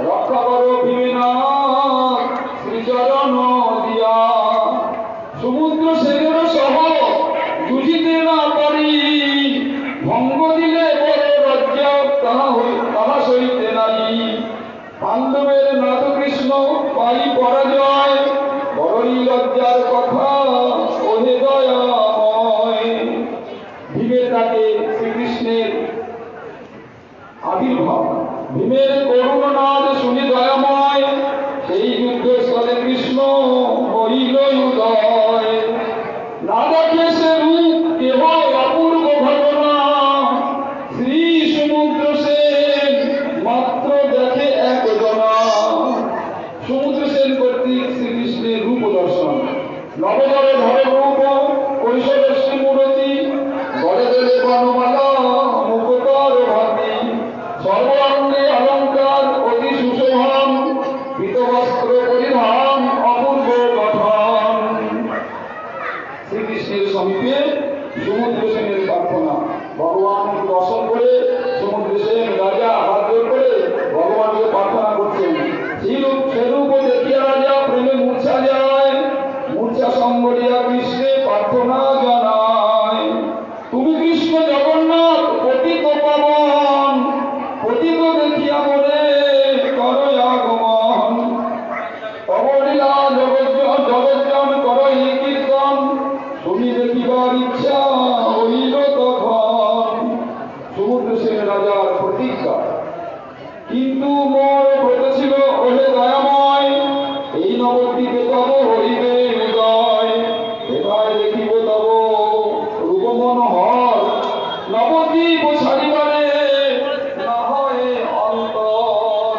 রক্ষা করো ভীমনাথ আবির্ভাব। ভীমের করুণানাদ শুনি দয়াময়, সেই যুদ্ধস্থলে কৃষ্ণ হইল উদয়। না দেখে সে রূপ কেহ অপূর্ব ঘটনা, শ্রী সমুদ্র সেন মাত্র দেখে একজনা। সমুদ্র সেন কর্তৃক শ্রীকৃষ্ণের রূপ দর্শন। নবদরে ধরে রূপ কৈশোরের শ্রীমূরতি, গড়ে দেবে বনমালা মুখকর ভাতি। সর্বাঙ্গে অলঙ্কার অতি সুশোভন, পীতবস্ত্র পরিধান অপূর্ব গঠন। শ্রীকৃষ্ণের সমীপে সমুদ্র সেনের প্রার্থনা। ভগবানকে দর্শন করে সমুদ্র সেন রাজা হাত জোর করে ভগবানকে প্রার্থনা করছেন। সেরূপ দেখিয়া রাজা প্রেমে মূর্ছা যায়, মূর্ছা সঙ্গরিয়া কৃষ্ণে প্রার্থনা জানায়। তুমি কৃষ্ণ জগন্নাথ পতিত পাবন, পতিত দেখিয়া মনে করো আগমন। অবলীলা জগজ্জন করো হে কীর্তন, তুমি দেখিবার ইচ্ছা হইল তখন। সমুদ্র সেন রাজার প্রতিজ্ঞা। কিন্তু মোর ব্রত ছিল ওহে দয়াময়, এই নবদ্বীপে তব হইবে উদয়। কোথায় দেখিব তব রূপ মনোহর, নবদ্বীপ ছাড়িবারে না হয় অন্তর।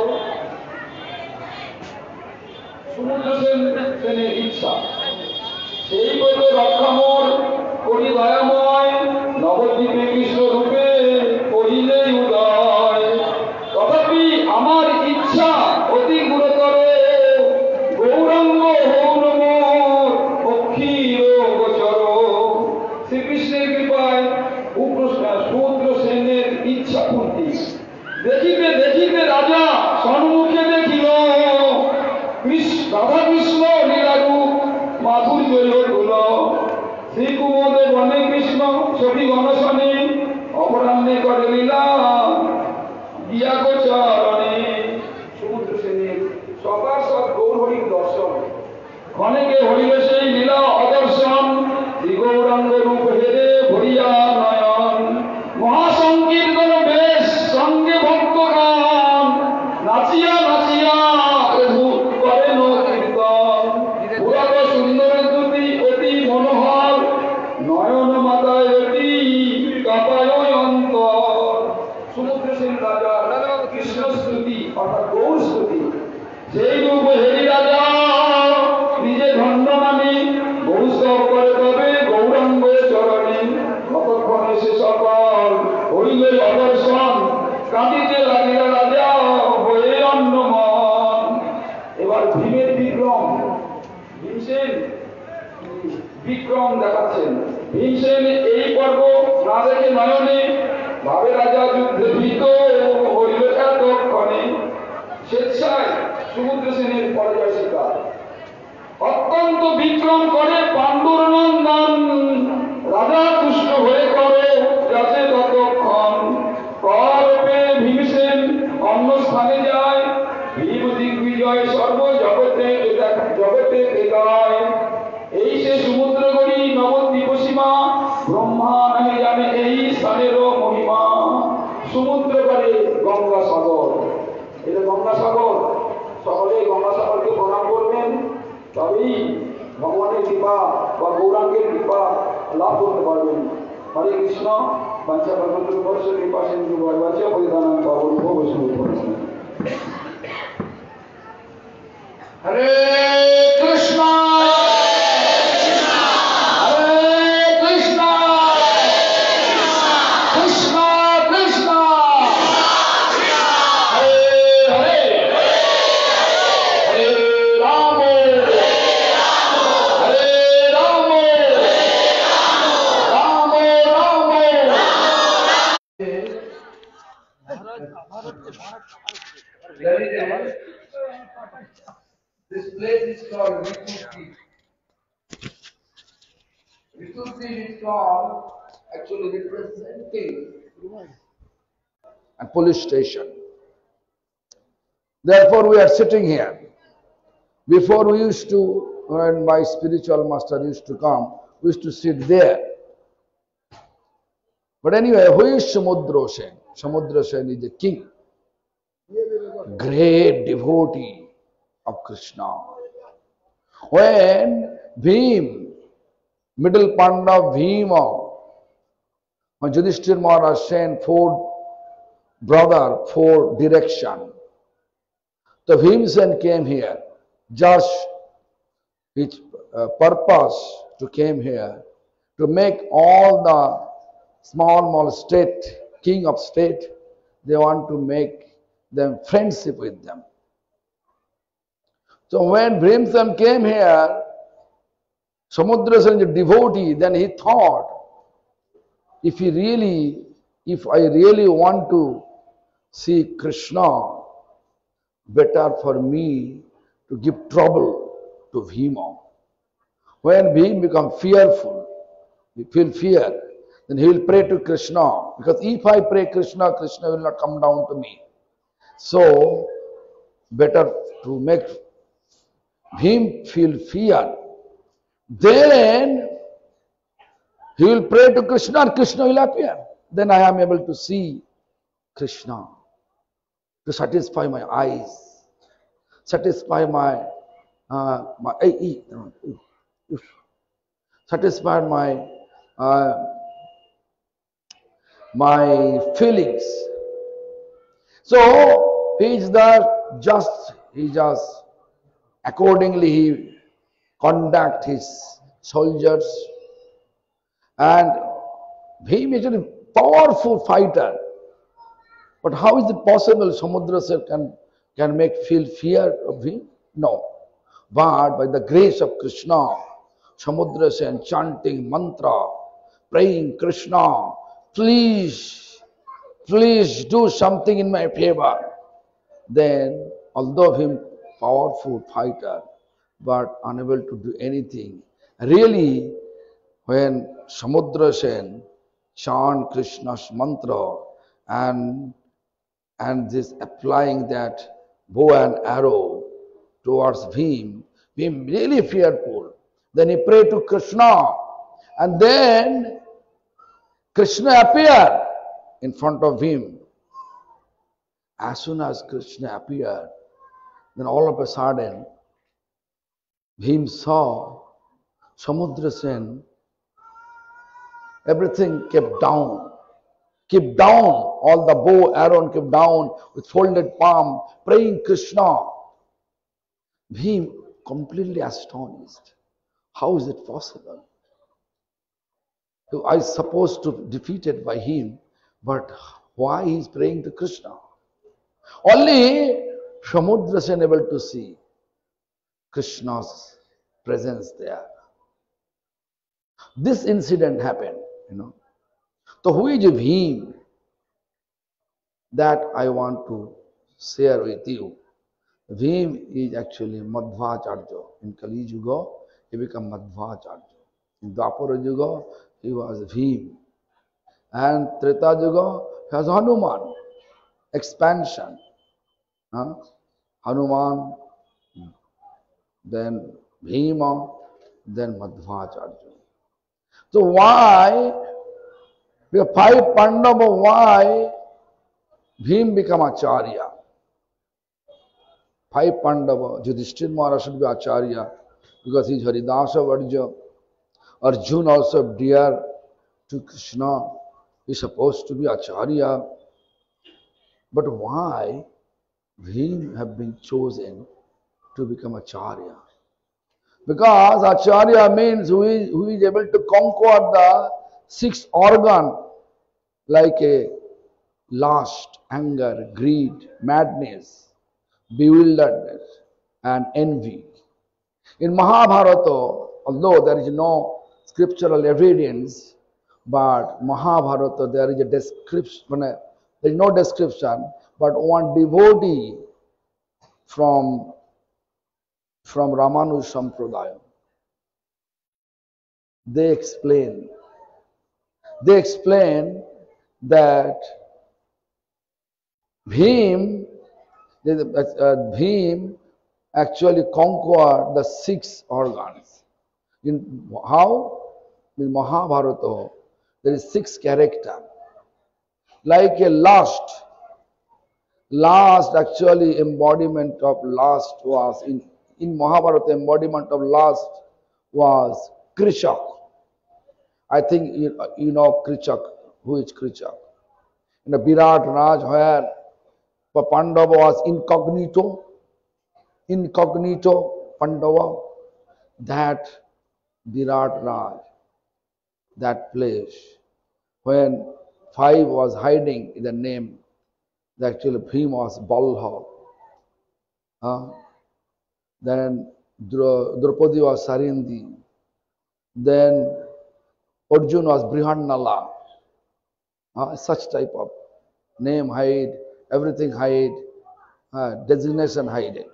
সমুদ্র সেনের ইচ্ছা, সেই ব্রত রক্ষা মোর করি দয়াময়, নবদ্বীপে কৃষ্ণ রূপে করিলে উদয়। তথাপি আমার ইচ্ছা অতি গুরুতর, গৌরাঙ্গ হৌন মোর অক্ষীর গোচর। শ্রীকৃষ্ণের কৃপায় সমুদ্র সেনের ইচ্ছা পূর্তি। দেখিতে দেখিতে রাজা সম্মুখে দেখিল, রাধা কৃষ্ণ লীলারূপ মাধুর্য হল। শ্রীকুমদে বনে কৃষ্ণ ছবি গণশনে, অপরাহ্নে করে লীলা দিয়া গোচরণে। সমুদ্র সেনের সবার সব গৌর হরির দর্শন। ক্ষণেকে হইল সেই লীলা অদর্শন, শ্রী গৌরাঙ্গ রূপ হেরে ভরিয়া নয়ন। মহাসংকীর্তন বেশ সঙ্গে ভক্তগণ, নাচিয়া নাচিয়া করেন কীর্তন। পুরাত সুন্দর দ্যুতি অতি মনোহর, নয়ন মাতায় অতি কাপায় অন্তর। সমুদ্র সেন রাজার কৃষ্ণ স্তুতি অর্থাৎ গৌর স্তুতি। সেই রূপ হেরি রাজা নিজে ধন্য মানি, গৌস্তব করে তবে গৌরাঙ্গ চরণে। কতক্ষণে সে সকল হইল অদর্শন, কাঁদিতে লাগিল রাজা হয়ে অন্নমন। এবার ভীমের বিক্রম, ভীমসেন বিক্রম দেখাচ্ছেন। ভীমসেন এই পর্ব না দেখে নয়নে, ভাবে রাজা যুদ্ধে ভীত হইল এতক্ষণে। স্বেচ্ছায় সমুদ্র সেনের পরাজয় স্বীকার। অত্যন্ত বিক্রম করে পাণ্ডুর নন্দন, রাজা তুষ্ট হয়ে করে যাতে ততক্ষণ। করপে ভীমসেন অন্য স্থানে যায়, ভীম দিগ্বিজয় সর্ব জগতে জগতে দেখায়। এই সে সমুদ্র গড়ি নবদ্বীপ সীমা, ব্রহ্মা নাহি জানে এই স্থানেরও মহিমা। সমুদ্র পারে গঙ্গাসাগর, এটা গঙ্গাসাগর। সকলে গঙ্গাসাগরকে প্রণাম করবেন, তবেই ভগবানের কৃপা বা গৌরাঙ্গের কৃপা লাভ করতে পারবেন। হরে কৃষ্ণ। বাঞ্ছা কল্পতরুভ্যশ্চ কৃপা সিন্ধু ভয়বাচ পতিতানাং পাবনেভ্যো বৈষ্ণবেভ্যো নমঃ। হরে Krishna This place is called Vitutti. Vitutti is called actually representing a police station. Therefore we are sitting here. Before we used to, when my spiritual master used to come, we used to sit there. But anyway, who is Samudra Sen? Samudra Sen is a king, great devotee of Krishna. When Bhim, middle Pandava Bhima, when Yudhishthira Maharaj sent four direction, the Bhimsen came here, just his purpose to came here to make all the small state, king of state, they want to make them friendship with them. So when Bhimsen came here, Samudrasen is a devotee, then he thought, if I really want to see Krishna, better for me to give trouble to Bhima. When Bhima becomes fearful, he feel fear, then he will pray to Krishna. Because if I pray Krishna, Krishna will not come down to me. So, better to make him feel fear. Then, he will pray to Krishna and Krishna will appear. Then I am able to see Krishna, to satisfy my eyes, satisfy satisfy my feelings. So he just accordingly he conduct his soldiers, and he is a powerful fighter. But how is it possible Samudra can make feel fear of him? No. But by the grace of Krishna, Samudra Sen chanting mantra, praying Krishna, please do something in my favor. Then, although him powerful fighter, but unable to do anything, really, when Samudra Sen chant Krishna's mantra and this applying that bow and arrow towards Bhim really fearful. Then he prayed to Krishna, and then Krishna appeared in front of him. As soon as Krishna appeared, then all of a sudden, Bhim saw Samudra Sen, everything kept down, all the bow, arrow kept down with folded palm, praying Krishna. Bhim completely astonished. How is it possible? I supposed to defeated by him, but why he is praying to Krishna? Only Samudra Sen able to see Krishna's presence there. This incident happened, So who is Bhim? That I want to share with you. Bhim is actually Madhvacharya. In Kali Yuga, he became Madhvacharya. In Dwapara Yuga, he was Bhim. And Treta Yuga, he was Hanuman. Expansion. Hanuman, then Bhima, then Madhvacharya. So why, we have 5 Pandava, why Bhim become Acharya? 5 Pandava, Yudhishthira Maharaj should be Acharya because he is Haridasa Varja. Arjuna also dear to Krishna, he is supposed to be Acharya. But why Bhim have been chosen to become Acharya? Because Acharya means who is able to conquer the 6 organ like a lust, anger, greed, madness, bewilderedness, and envy. In Mahabharata, although there is no scriptural evidence, but Mahabharata there is a description, there is no description, but one devotee from Ramanuja Sampradaya, they explain that Bhim actually conquered the 6 organs. In how? In Mahabharata, there is 6 characters. like a last actually embodiment of last was in Mahabharata, embodiment of last was Krishak. I think you know Krishak. Who is Krishak? In the Virat Raj, where Pandava was incognito Pandava, that Virat Raj, that place, when five was hiding in the name, actually Bhima was Balha. Then Draupadi was Sarindi. Then Arjun was Brihannala. Such type of name hide, everything hide, designation hide it.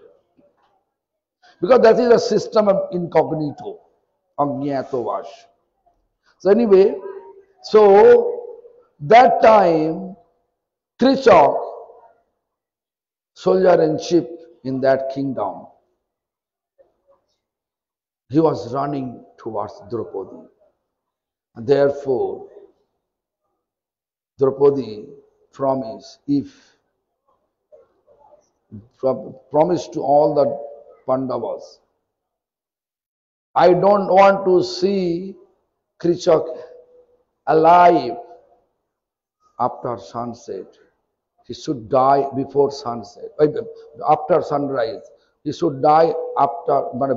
Because that is a system of incognito, Agnyatavash. So anyway, so that time, Krishak, soldier in chief in that kingdom, he was running towards Draupadi. And therefore, Draupadi promised to all the Pandavas, I don't want to see Krishak alive after sunset. He should die before sunset. After sunrise. He should die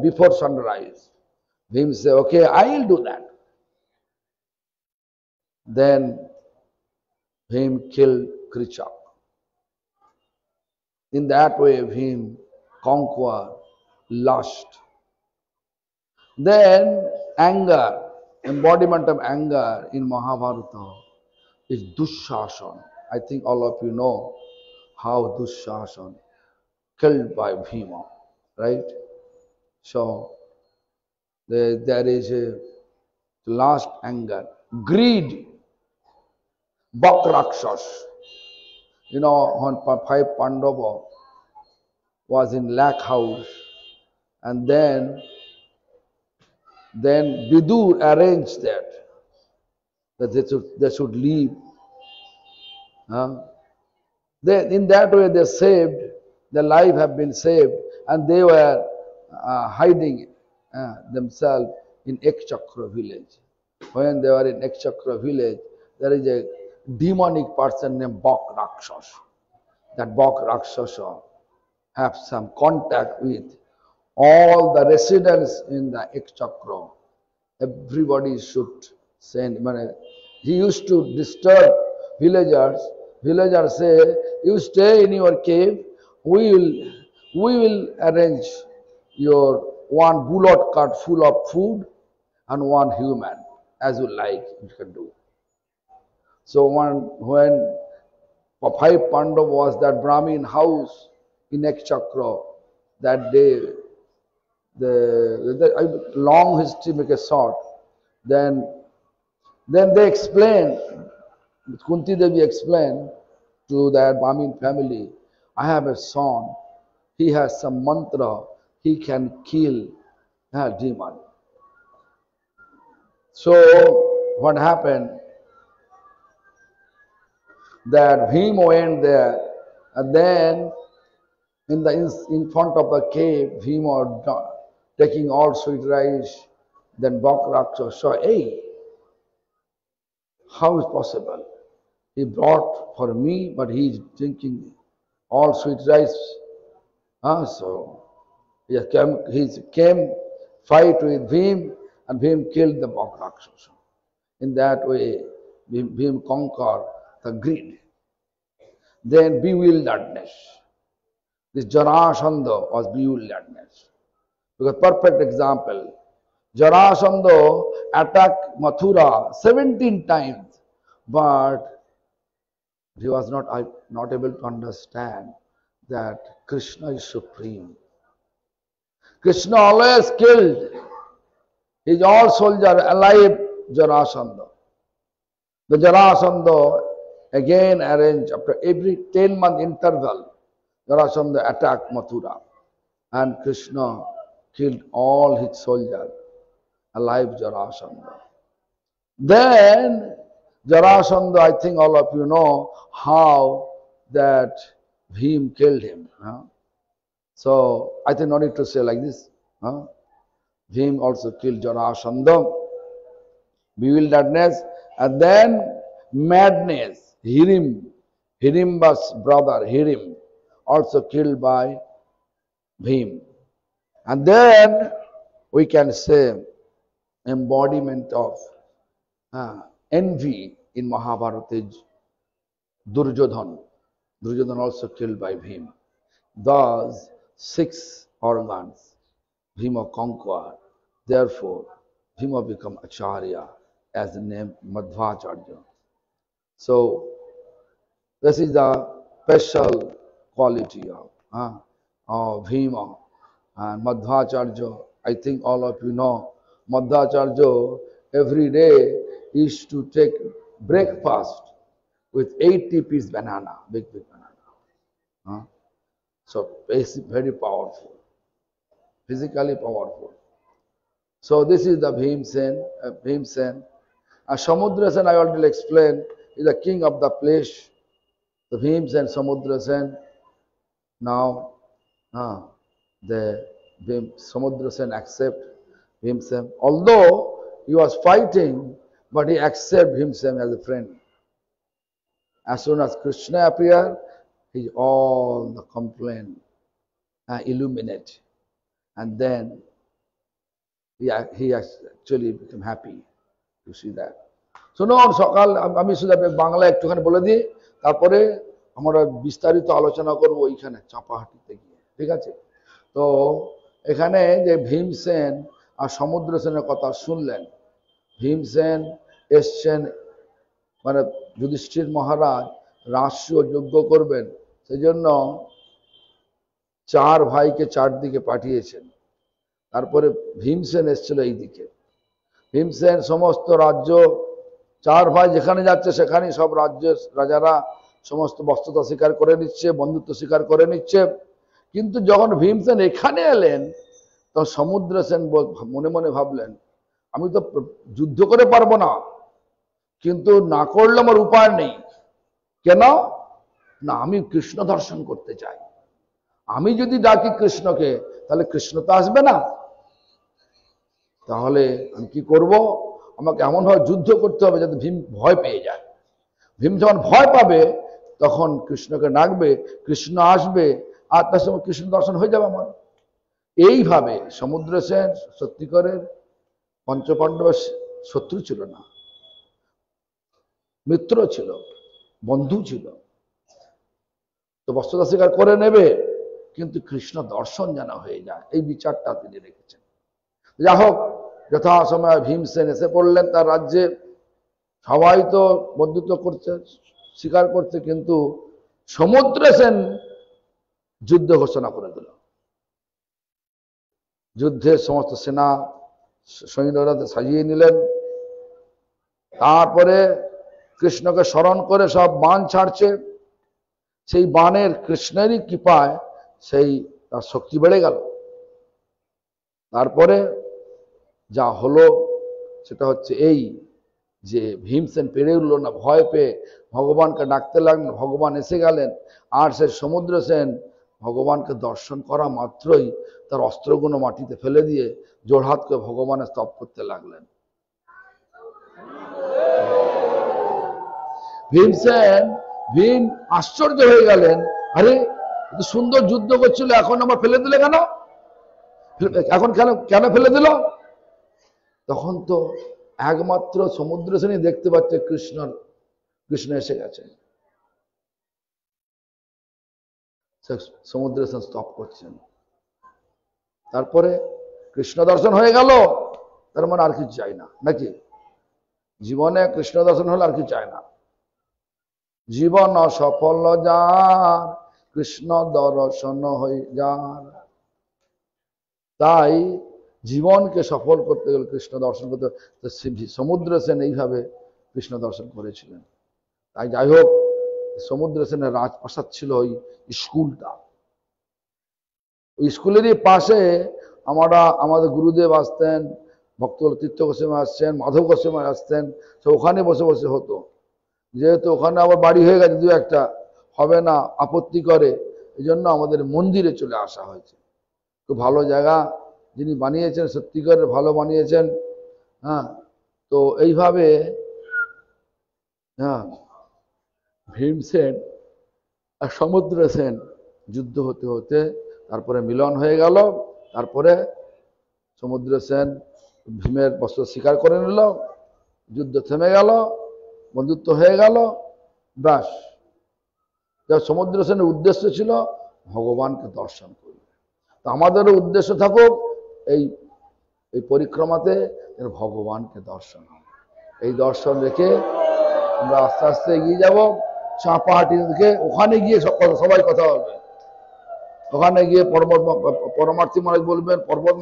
before sunrise. Bhim said, okay, I will do that. Then Bhim killed Krishak. In that way, Bhim conquered lust. Then anger, embodiment of anger in Mahabharata is Dushasan. I think all of you know how Dushasan killed by Bhima, right? So there is a last anger, greed, Bakrakshas. You know, when five Pandava was in Lakh house, and then Vidur arranged that they should leave. In that way they saved, their life have been saved, and they were hiding themselves in Ekchakra village. When they were in Ekchakra village, there is a demonic person named Bak Rakshas. That Bak Rakshasa have some contact with all the residents in the Ekchakra. Everybody should send money. He used to disturb villagers. Villagers say, you stay in your cave, we will arrange your one bullock cart full of food and one human, as you like, you can do. So when five Pandava was that Brahmin house in Ekchakra, that day, the long history make a short. Then they explained, Kunti Devi explained to that Brahmin family, I have a son, he has some mantra, he can kill a demon. So what happened? That Bhim went there, and then in front of the cave, Bhim was taking all sweet rice. Then Bakrakshasa saw, hey, how is possible? He brought for me, but he is drinking all sweet rice. So he came fight with Bhim, and Bhim killed the Bakrakshasa. In that way, Bhim conquered the greed. Then bewilderedness. This Jarasandha was bewilderedness. Because perfect example, Jarasandha attacked Mathura 17 times, but he was not able to understand that Krishna is supreme. Krishna always killed his all soldier alive Jarasandha. The Jarasandha again arranged after every 10-month interval, Jarasandha attacked Mathura, and Krishna killed all his soldiers alive Jarasandha. Then Jarasandha, I think all of you know how that Bhim killed him. So I think no need to say like this. Bhim also killed Jarasandha, bewilderedness, and then madness. Hirimba's brother Hirim, also killed by Bhim. And then we can say embodiment of envy in Mahabharata is Duryodhana. Duryodhana also killed by Bhim. Thus, 6 organs Bhima conquered. Therefore, Bhima become Acharya as the name Madhvacharya. So, this is the special quality of Bhima and Madhvacharya. I think all of you know Madhvacharya every day used to take breakfast with 80-piece banana, big banana. So very powerful, physically powerful. So this is the Bhimsen. Samudrasen, I already explained, is the king of the place. The Bhimsen, Samudrasen. Now, the Samudrasen accept Bhimsen. Although he was fighting, but he accepted Bhimsen as a friend. As soon as Krishna appeared, all the complaint illuminate, and then he actually became happy to see that. So now সকাল আমি শুধু বাংলা একটুখানি বলে দিই, তারপরে আমরা বিস্তারিত আলোচনা করব ওইখানে চাপাহাটিতে গিয়ে, ঠিক আছে? তো এখানে যে ভীমসেন আর সমুদ্রসেনের কথা শুনলেন, ভীমসেন এসছেন মানে যুধিষ্ঠির মহারাজ রাষ্ট্রীয় যজ্ঞ করবেন, সেজন্য 4 ভাইকে 4 দিকে পাঠিয়েছেন। তারপরে ভীমসেন এসেছিল এই দিকে। ভীমসেন সমস্ত রাজ্য, 4 ভাই যেখানে যাচ্ছে সেখানেই সব রাজ্যের রাজারা সমস্ত বস্ত্রতা স্বীকার করে নিচ্ছে, বন্ধুত্ব স্বীকার করে নিচ্ছে। কিন্তু যখন ভীমসেন এখানে এলেন, তখন সমুদ্রসেন মনে মনে ভাবলেন, আমি তো যুদ্ধ করে পারবো না, কিন্তু না করলে আমার উপায় নেই। কেন না, আমি কৃষ্ণ দর্শন করতে চাই। আমি যদি ডাকি কৃষ্ণকে, তাহলে কৃষ্ণ তো আসবে না। তাহলে আমি কি করব? আমাকে এমনভাবে যুদ্ধ করতে হবে যাতে ভীম ভয় পেয়ে যায়। ভীম যখন ভয় পাবে, তখন কৃষ্ণকে ডাকবে, কৃষ্ণ আসবে, আর তার সঙ্গে কৃষ্ণ দর্শন হয়ে যাবে আমার। এইভাবে সমুদ্রসেন সত্যিকারের পঞ্চপাণ্ডবের শত্রু ছিল না, মিত্র ছিল, বন্ধু ছিল। তো বস্ত্রতা স্বীকার করে নেবে, কিন্তু কৃষ্ণ দর্শন যেন হয়ে যায়, এই বিচারটা তিনি রেখেছেন। যা হোক, যথাসময়ে ভীমসেন এসে পড়লেন তার রাজ্যে। সবাই তো বন্ধুত্ব করছে, স্বীকার করছে, কিন্তু সমুদ্রসেন যুদ্ধ ঘোষণা করে দিল। যুদ্ধের সমস্ত সেনা সৈন্যরা সাজিয়ে নিলেন। তারপরে কৃষ্ণকে স্মরণ করে সব বাণ ছাড়ছে। সেই বাণের কৃষ্ণেরই কৃপায় সেই তার শক্তি বেড়ে গেল। তারপরে যা হলো সেটা হচ্ছে এই যে ভীমসেন পেরে উঠল না, ভয় পেয়ে ভগবানকে ডাকতে লাগলেন, ভগবান এসে গেলেন। আর সে সমুদ্রসেন ভগবানকে দর্শন করা মাত্রই তার অস্ত্রগুলো মাটিতে ফেলে দিয়ে জোড়হাত করে ভগবানের স্তব করতে লাগলেন। ভীম আশ্চর্য হয়ে গেলেন, আরে সুন্দর যুদ্ধ করছিল, এখন আমার ফেলে দিলে কেন? এখন কেন ফেলে দিল? তখন তো একমাত্র সমুদ্রসেনই দেখতে পাচ্ছে কৃষ্ণ এসে গেছে। সমুদ্রসেন স্তব করছেন। তারপরে কৃষ্ণ দর্শন হয়ে গেল, তার মানে আর কিছু চাই না, নাকি? জীবনে কৃষ্ণ দর্শন হলে আর কিছু চায় না। জীবন সফল যার কৃষ্ণ দর্শন হয়ে যার। তাই জীবনকে সফল করতে গেলে কৃষ্ণ দর্শন করতে, সমুদ্রসেন এইভাবে কৃষ্ণ দর্শন করেছিলেন। তাই যাই হোক, সমুদ্রসেনের রাজপ্রাসাদ ছিল ওই স্কুলটা। ওই স্কুলেরই পাশে আমাদের গুরুদেব আসতেন, ভক্ত তীর্থ গোস্বামী আসছেন, মাধব গোস্বামী আসতেন, তো ওখানে বসে বসে হতো। যেহেতু ওখানে আবার বাড়ি হয়ে গেছে দু একটা, হবে না, আপত্তি করে, এই জন্য আমাদের মন্দিরে চলে আসা হয়েছে। খুব ভালো জায়গা, যিনি বানিয়েছেন সত্যিকারের ভালো বানিয়েছেন। হ্যাঁ, তো এইভাবে হ্যাঁ ভীমসেন আর সমুদ্র সেন যুদ্ধ হতে হতে তারপরে মিলন হয়ে গেল। তারপরে সমুদ্র সেন ভীমের বস্ত্র স্বীকার করে নিল, যুদ্ধ থেমে গেল, বন্ধুত্ব হয়ে গেল, ব্যাস। সমুদ্র সেনের উদ্দেশ্য ছিল ভগবানকে দর্শন করবে। তো আমাদেরও উদ্দেশ্য থাকুক এই এই পরিক্রমাতে ভগবানকে দর্শন হবে। এই দর্শন রেখে আমরা আস্তে আস্তে এগিয়ে যাব চাঁপাহাটি থেকে। ওখানে গিয়ে সবাই কথা হবে, ওখানে গিয়ে পরমার্থী মহারাজ বলবেন, পর্বত